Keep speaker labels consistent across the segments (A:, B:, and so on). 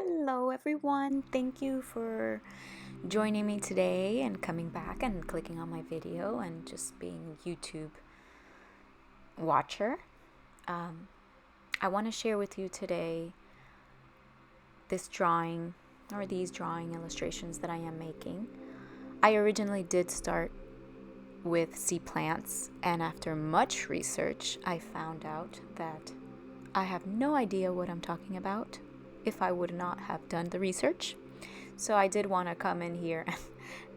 A: Hello everyone, thank you for joining me today and coming back and clicking on my video and just being a YouTube watcher. I want to share with you today this drawing or these drawing illustrations that I am making. I originally did start with sea plants, and after much research I found out that I have no idea what I'm talking about if I would not have done the research. So I did want to come in here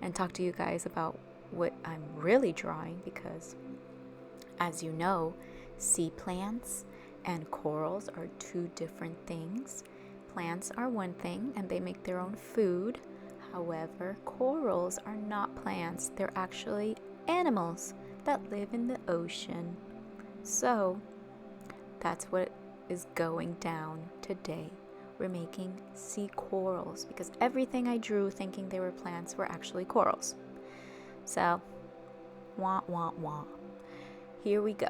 A: and talk to you guys about what I'm really drawing, because as you know, sea plants and corals are two different things. Plants are one thing and they make their own food. However, corals are not plants. They're actually animals that live in the ocean. So that's what is going down today. We're making sea corals because everything I drew thinking they were plants were actually corals. So, wah wah wah. Here we go.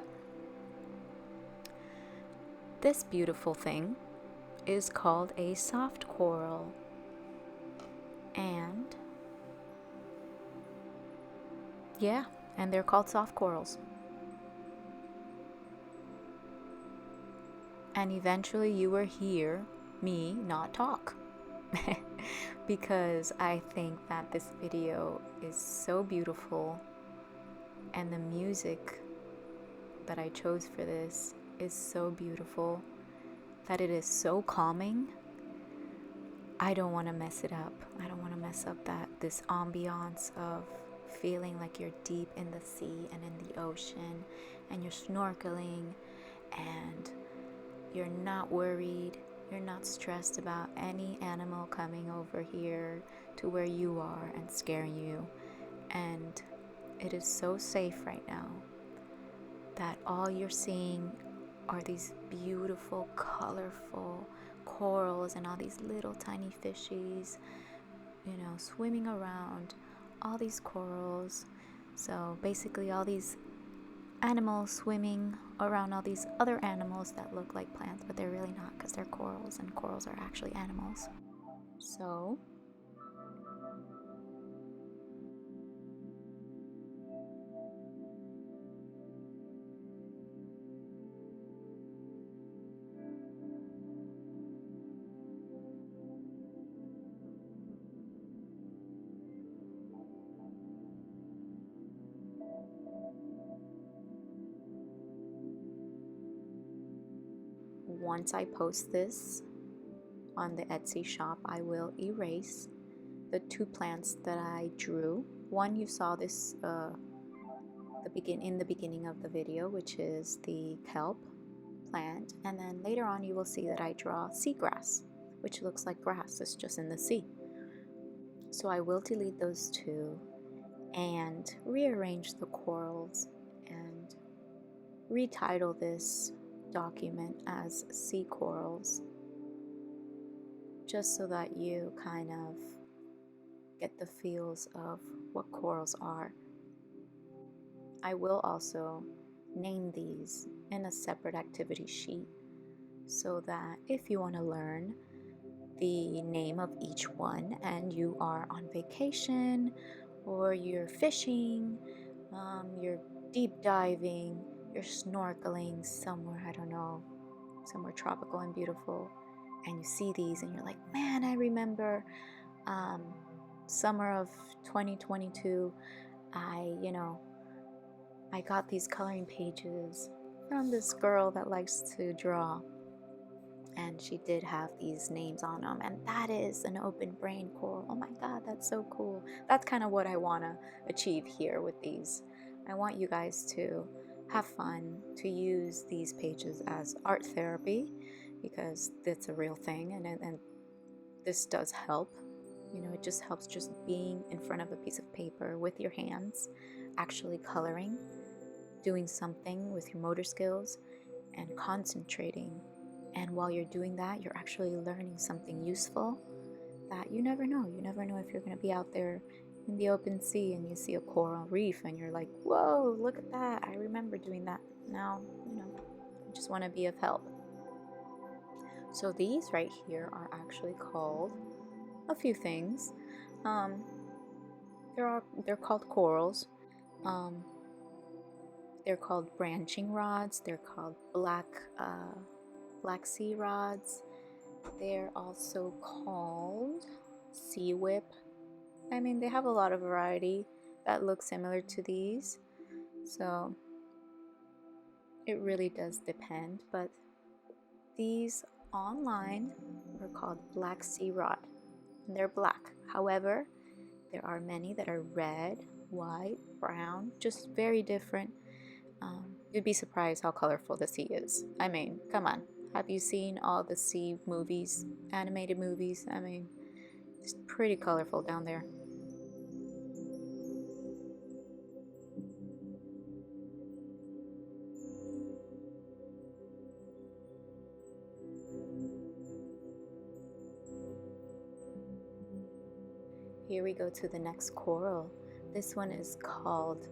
A: This beautiful thing is called a soft coral. And yeah, and they're called soft corals. And eventually you will hear me not talk because I think that this video is so beautiful and the music that I chose for this is so beautiful that it is so calming. I don't want to mess it up. I don't want to mess up this ambiance of feeling like you're deep in the sea and in the ocean and you're snorkeling and you're not worried, you're not stressed about any animal coming over here to where you are and scaring you. And it is so safe right now that all you're seeing are these beautiful, colorful corals and all these little tiny fishies, swimming around all these corals. So basically all these animals swimming around all these other animals that look like plants, but they're really not because they're corals, and corals are actually animals. So once I post this on the Etsy shop, I will erase the two plants that I drew. One, you saw this in the beginning of the video, which is the kelp plant, and then later on you will see that I draw seagrass, which looks like grass, it's just in the sea. So I will delete those two and rearrange the corals and retitle this document as Sea Corals, just so that you kind of get the feels of what corals are. I will also name these in a separate activity sheet so that if you want to learn the name of each one and you are on vacation or you're fishing, you're deep diving, you're snorkeling somewhere, I don't know, somewhere tropical and beautiful, and you see these and you're like, man, I remember summer of 2022, I got these coloring pages from this girl that likes to draw, and she did have these names on them, and that is an open brain coral. Oh my god, that's so cool. That's kind of what I want to achieve here with these. I want you guys to have fun, to use these pages as art therapy, because that's a real thing, and this does help. It just helps just being in front of a piece of paper with your hands, actually coloring, doing something with your motor skills and concentrating. And while you're doing that, you're actually learning something useful that you never know. You never know if you're going to be out there in the open sea and you see a coral reef and you're like, whoa, look at that. I remember doing that. Now, I just want to be of help. So these right here are actually called a few things. Um, they're called corals. Um, they're called branching rods. They're called black sea rods. They're also called sea whip. I mean, they have a lot of variety that looks similar to these. So it really does depend, but these online are called black sea rod, and they're black. However, there are many that are red, white, brown, just very different. You'd be surprised how colorful the sea is. I mean, come on. Have you seen all the sea movies, animated movies? I mean, it's pretty colorful down there. Here we go to the next coral. This one is called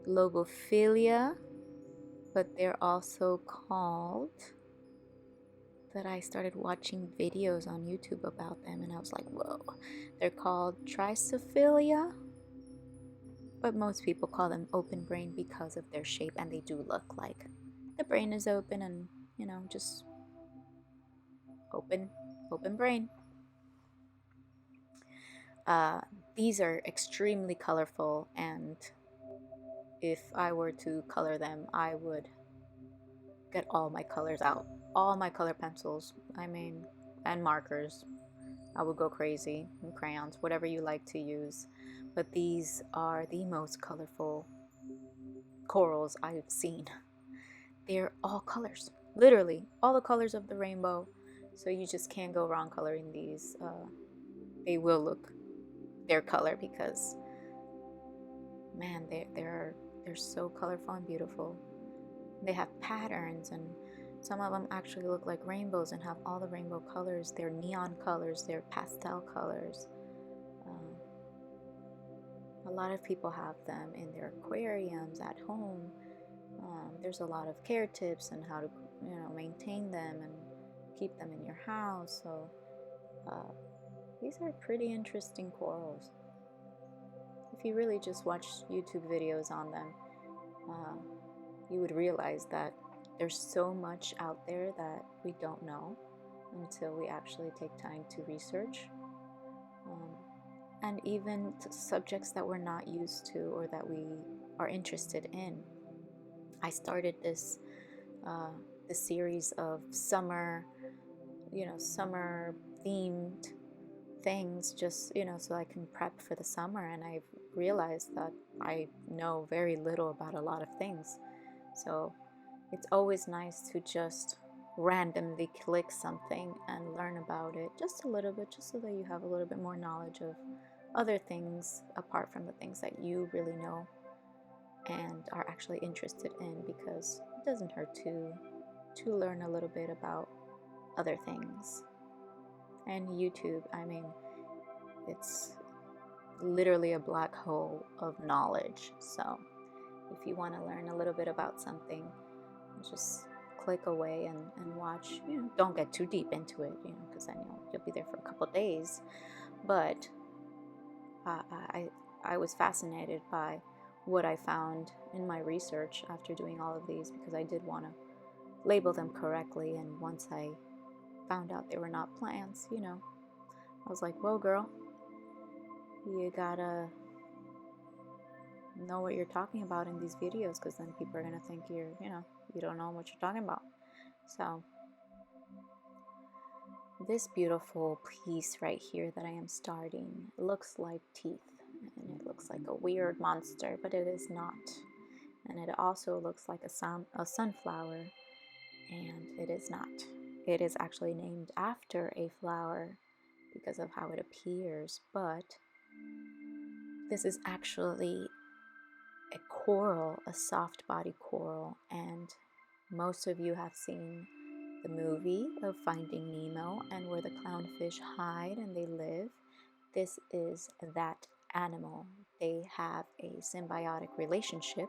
A: Lobophilia, but they're also called, that I started watching videos on YouTube about them and I was like, whoa. They're called Tricephalia, but most people call them open brain because of their shape, and they do look like the brain is open and, just open brain. These are extremely colorful, and if I were to color them, I would get all my colors out, all my color pencils, I mean, and markers. I would go crazy, and crayons, whatever you like to use. But these are the most colorful corals I've seen. They're all colors, literally all the colors of the rainbow. So you just can't go wrong coloring these. They will look their color because, man, they're so colorful and beautiful. They have patterns, and some of them actually look like rainbows and have all the rainbow colors. They're neon colors, they're pastel colors. A lot of people have them in their aquariums at home. There's a lot of care tips on how to, maintain them and keep them in your house. So these are pretty interesting corals. If you really just watch YouTube videos on them, you would realize that there's so much out there that we don't know until we actually take time to research. And even subjects that we're not used to or that we are interested in. I started this series of summer themed things, just so I can prep for the summer, and I've realized that I know very little about a lot of things. So it's always nice to just randomly click something and learn about it just a little bit, just so that you have a little bit more knowledge of other things apart from the things that you really know and are actually interested in, because it doesn't hurt to learn a little bit about other things. And YouTube, I mean, it's literally a black hole of knowledge. So if you want to learn a little bit about something, just click away and watch. Don't get too deep into it, because then you'll be there for a couple of days. But I was fascinated by what I found in my research after doing all of these, because I did want to label them correctly. And once I found out they were not plants, I was like, whoa, girl, you gotta know what you're talking about in these videos, because then people are gonna think you don't know what you're talking about. So this beautiful piece right here that I am starting looks like teeth, and it looks like a weird monster, but it is not. And it also looks like a sunflower, and it is not. It is actually named after a flower because of how it appears, but this is actually a coral, a soft body coral, and most of you have seen the movie of Finding Nemo and where the clownfish hide and they live. This is that animal. They have a symbiotic relationship.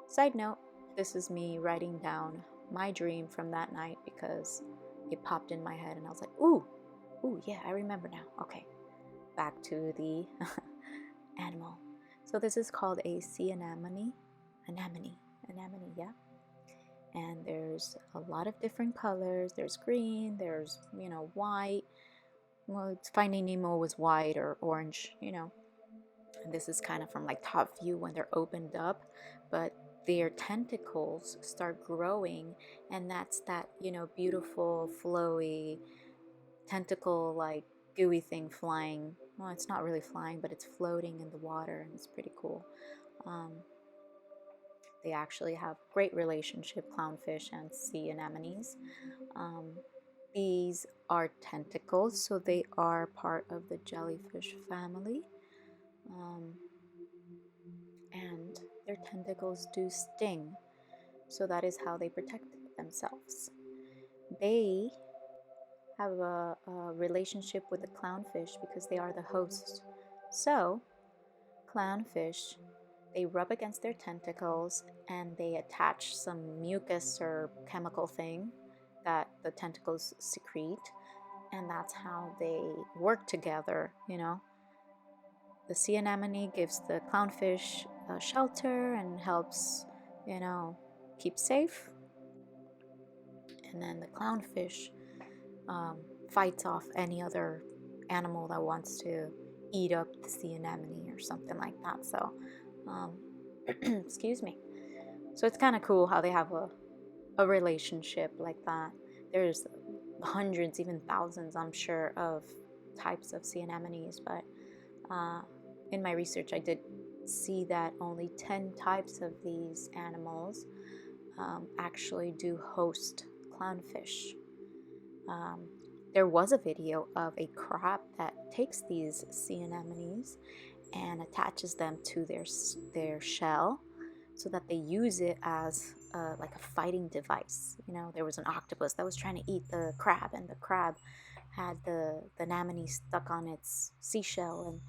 A: Side note, this is me writing down my dream from that night because it popped in my head and I was like, ooh, yeah, I remember now. Okay, back to the animal. So this is called a sea anemone. Anemone, yeah. And there's a lot of different colors. There's green, there's, white. Well, Finding Nemo was white or orange, And this is kind of from like top view when they're opened up, but their tentacles start growing, and that's that, beautiful, flowy, tentacle like gooey thing flying. Well, it's not really flying, but it's floating in the water, and it's pretty cool. They actually have great relationship, clownfish and sea anemones. These are tentacles, so they are part of the jellyfish family. And their tentacles do sting, so that is how they protect themselves. They have a relationship with the clownfish because they are the host. So, clownfish, they rub against their tentacles and they attach some mucus or chemical thing that the tentacles secrete, and that's how they work together, The sea anemone gives the clownfish shelter and helps, keep safe. And then the clownfish fights off any other animal that wants to eat up the sea anemone or something like that. So, excuse me. So it's kind of cool how they have a relationship like that. There's hundreds, even thousands, I'm sure, of types of sea anemones, but in my research, I did see that only 10 types of these animals actually do host clownfish. There was a video of a crab that takes these sea anemones and attaches them to their shell so that they use it as like a fighting device. There was an octopus that was trying to eat the crab, and the crab had the anemone stuck on its seashell,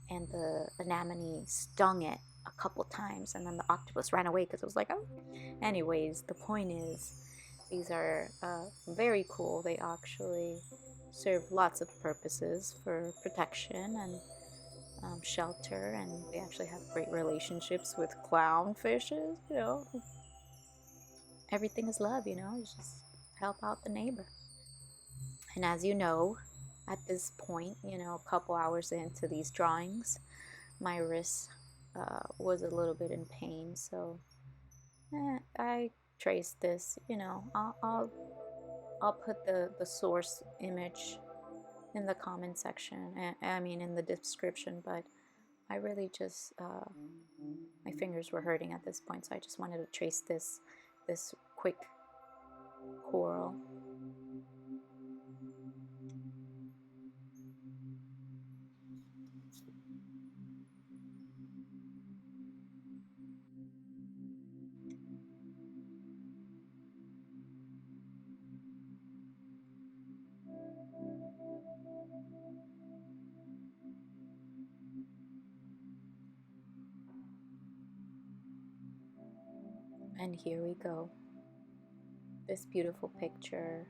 A: and the anemone stung it a couple times, and then the octopus ran away because it was like, oh. Anyways, the point is, these are very cool. They actually serve lots of purposes for protection and shelter, and they actually have great relationships with clownfishes. Everything is love. You just help out the neighbor. And as you know, at this point, a couple hours into these drawings, my wrist was a little bit in pain, so I traced this. I'll put the source image in the comment section. I mean, in the description, but I really just my fingers were hurting at this point, so I just wanted to trace this quick coral. And here we go. This beautiful picture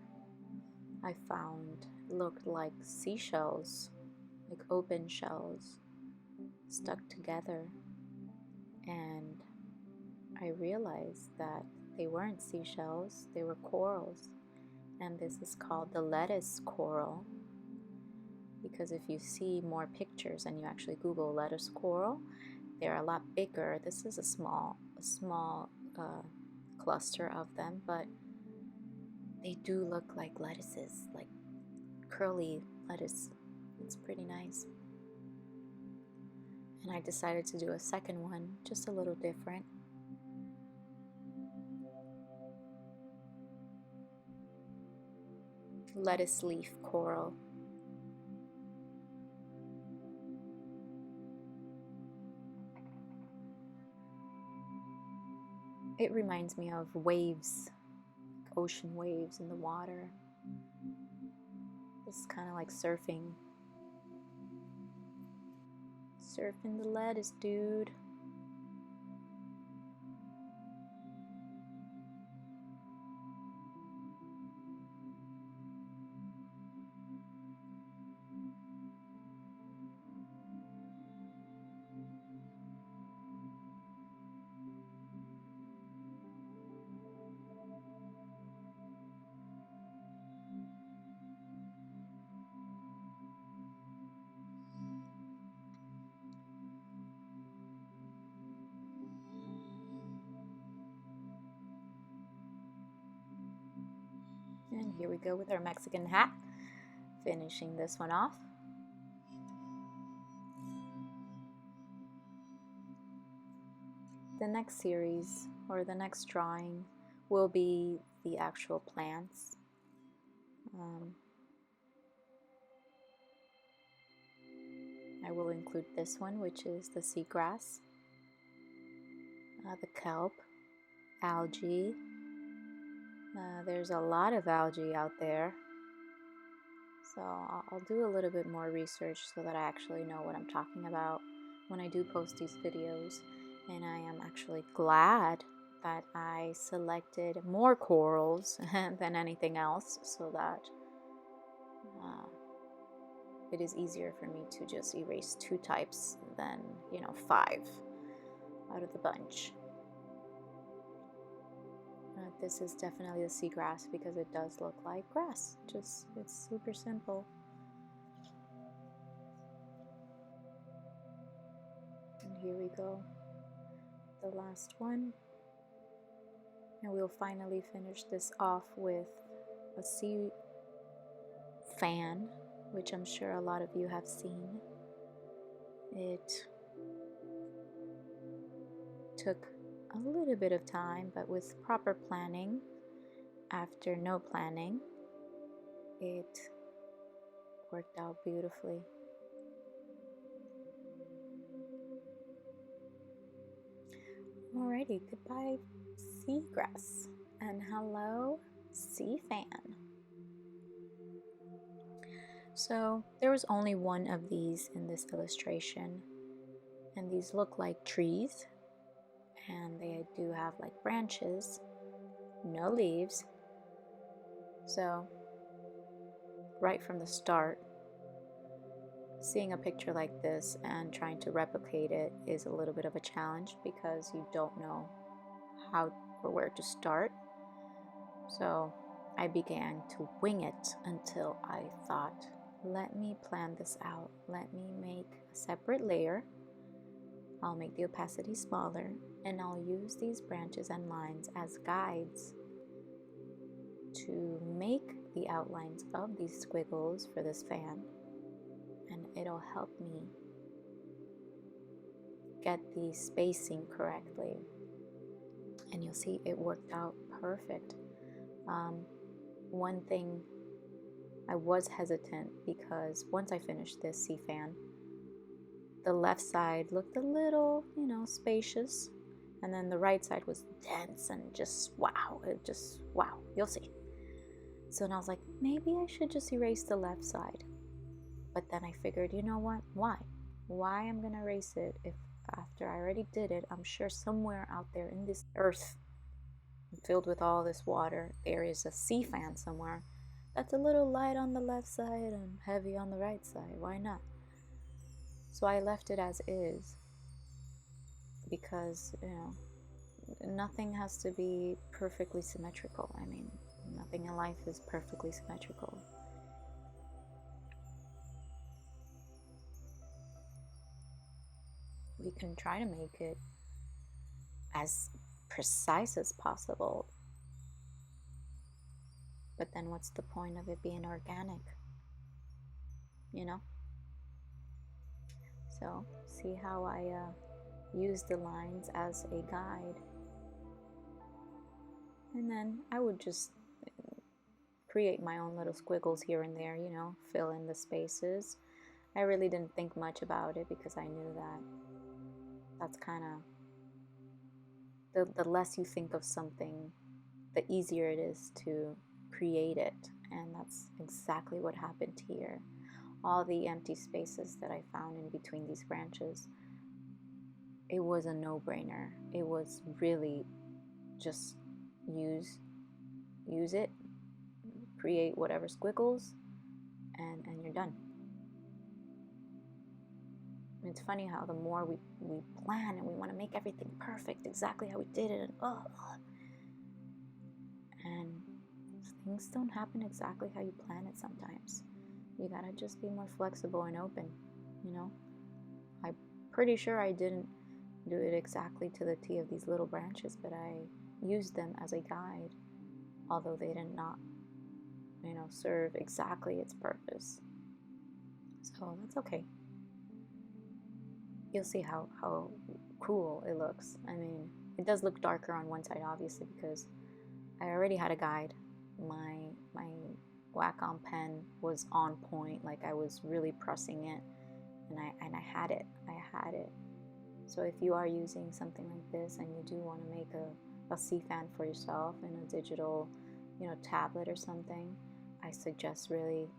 A: I found looked like seashells, like open shells stuck together. And I realized that they weren't seashells, they were corals. And this is called the lettuce coral, because if you see more pictures and you actually Google lettuce coral, they're a lot bigger. This is a small cluster of them, but they do look like lettuces, like curly lettuce. It's pretty nice. And I decided to do a second one, just a little different. Lettuce leaf coral. It reminds me of waves, ocean waves in the water. It's kind of like surfing. Surfing the lettuce, dude. And here we go with our Mexican hat, finishing this one off. The next series, or the next drawing, will be the actual plants. I will include this one, which is the seagrass, the kelp, algae. There's a lot of algae out there, so I'll do a little bit more research so that I actually know what I'm talking about when I do post these videos. And I am actually glad that I selected more corals than anything else, so that it is easier for me to just erase 2 types than, 5 out of the bunch. This is definitely the seagrass because it does look like grass. It's super simple. And here we go, the last one. And we'll finally finish this off with a sea fan, which I'm sure a lot of you have seen. It took a little bit of time, but with proper planning, after no planning, it worked out beautifully. Alrighty, goodbye seagrass, and hello sea fan. So there was only one of these in this illustration, and these look like trees, and they do have like branches, no leaves. So right from the start, seeing a picture like this and trying to replicate it is a little bit of a challenge because you don't know how or where to start. So I began to wing it until I thought, let me plan this out. Let me make a separate layer. I'll make the opacity smaller, and I'll use these branches and lines as guides to make the outlines of these squiggles for this fan, and it'll help me get the spacing correctly. And you'll see it worked out perfect. One thing, I was hesitant because once I finished this sea fan, the left side looked a little, spacious, and then the right side was dense and just wow, you'll see. So then I was like, maybe I should just erase the left side. But then I figured, you know what, why I'm gonna erase it if after I already did it, I'm sure somewhere out there in this earth filled with all this water, there is a sea fan somewhere that's a little light on the left side and heavy on the right side. Why not? So I left it as is because, nothing has to be perfectly symmetrical. I mean, nothing in life is perfectly symmetrical. We can try to make it as precise as possible, but then what's the point of it being organic? So see how I use the lines as a guide, and then I would just create my own little squiggles here and there, fill in the spaces. I really didn't think much about it because I knew that that's kind of the less you think of something, the easier it is to create it. And that's exactly what happened here. All the empty spaces that I found in between these branches, it was a no-brainer. It was really just use it, create whatever squiggles, and you're done. It's funny how the more we plan and we want to make everything perfect, exactly how we did it, and things don't happen exactly how you plan it sometimes. You gotta just be more flexible and open, I'm pretty sure I didn't do it exactly to the T of these little branches, but I used them as a guide, although they did not serve exactly its purpose. So that's okay. You'll see how cool it looks. I mean, it does look darker on one side, obviously, because I already had a guide. My Wacom pen was on point, like I was really pressing it, and I had it. So if you are using something like this and you do want to make a sea fan for yourself in a digital, tablet or something, I suggest really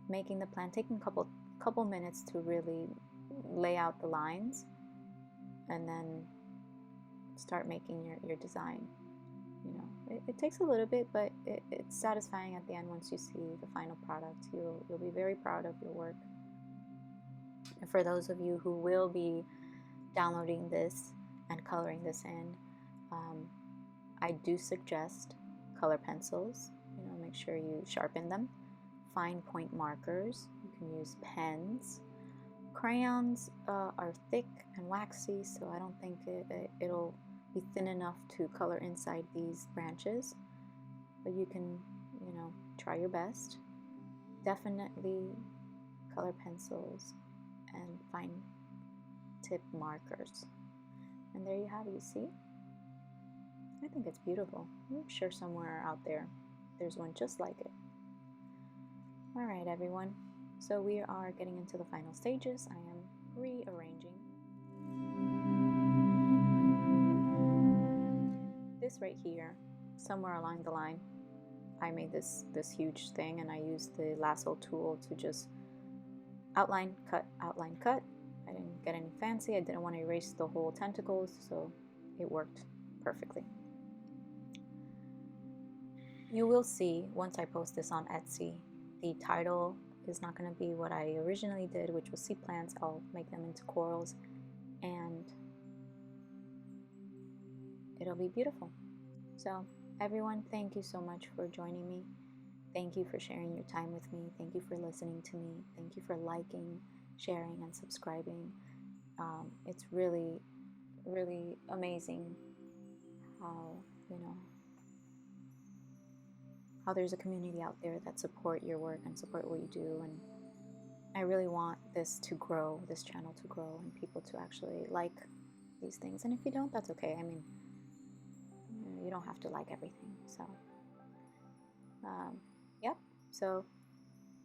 A: making the plan, taking a couple minutes to really lay out the lines, and then start making your design. It takes a little bit, but it's satisfying at the end. Once you see the final product, you'll be very proud of your work. And for those of you who will be downloading this and coloring this in, I do suggest color pencils. Make sure you sharpen them. Fine point markers. You can use pens. Crayons are thick and waxy, so I don't think it'll be thin enough to color inside these branches, but you can, try your best. Definitely color pencils and fine tip markers. And there you have it, you see? I think it's beautiful. I'm sure somewhere out there there's one just like it. All right, everyone. So we are getting into the final stages. I am rearranging. This right here, somewhere along the line, I made this huge thing, and I used the lasso tool to just outline, cut. I didn't get any fancy. I didn't want to erase the whole tentacles, so it worked perfectly. You will see once I post this on Etsy, the title is not going to be what I originally did, which was sea plants. I'll make them into corals, and it'll be beautiful. So everyone, thank you so much for joining me. Thank you for sharing your time with me. Thank you for listening to me. Thank you for liking, sharing, and subscribing. It's really, really amazing how, how there's a community out there that support your work and support what you do. And I really want this to grow, this channel to grow, and people to actually like these things. And if you don't, that's okay. I mean, you don't have to like everything. So, yep. So,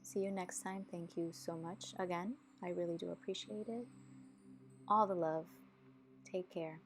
A: see you next time. Thank you so much again. I really do appreciate it. All the love. Take care.